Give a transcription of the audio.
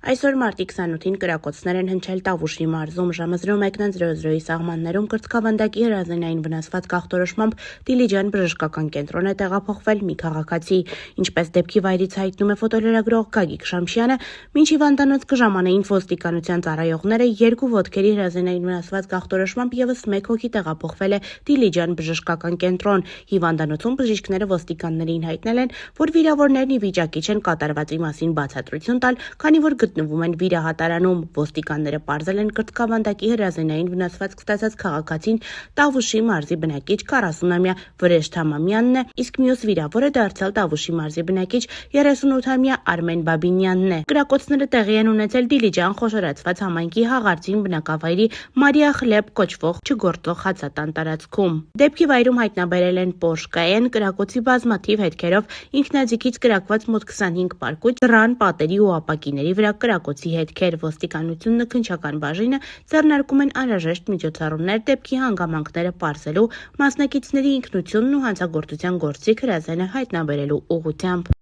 Այսօր մարտի 28-ին կրակոցներ են հնչել Տավուշի մարզում ժամը 01:00-ի սահմաններում կրծքավանդակի հրազենային վնասված կանխորոշմամբ Դիլիջան բժշկական կենտրոն է տեղափոխվել մի քաղաքացի, ինչպես դեպքի վայրից հայտնում է ֆոտոլրագրող Գագիկ Շամշյանը, մինչ հիվանդանոց կժամանային ոստիկանության ծառայողները 2 ոտքերի հրազենային վնասված կանխորոշմամբ եւս 1 հոգի տեղափոխվել է Դիլիջան բժշկական կենտրոն։ Հիվանդանոցում բժիշկները ոստիկաններին հայտնել են, որ վիրավորներն ի վիճակի չեն կատարվածի մասին բացատրություն տալ, քանի որ գտնվում են վիրահատարանում։ Ոստիկանները պարզել են կրծքավանդակի հրազենային վնասվածք ստացած քաղաքացին Տավուշի մարզի բնակիչ 40-ամյա Վրեժ Թամամյանն է, իսկ մյուս վիրավորը դարձյալ Տավուշի մարզի բնակիչ 38-ամյա Արմեն Բաբինյանն է։ Կրակոցները տեղի են ունեցել Դիլիջան խոշորացված համայնքի Հաղարծին բնակավայրի Մարիա Խլեբ կոչվող չգործող հացատան տարածքում։ Դեպքի վայրում հայտնաբերել են Porsche Cayenne, կրակոցի բազմաթիվ հետքերով, ինքնաձիգից կրակված մոտ 25 պարկուճ, դռան, պատերի ու ապակիների վրա կրակոցի հետքեր։ Ոստիկանությունն ու քննչական բաժինը ձեռնարկում են անհրաժեշտ միջոցառումներ դեպքի հանգամանքները պարզելու, մասնակիցների ինքնությունն ու հանցագործության գործիք հրազենը հայտնաբերելու ուղղությամբ։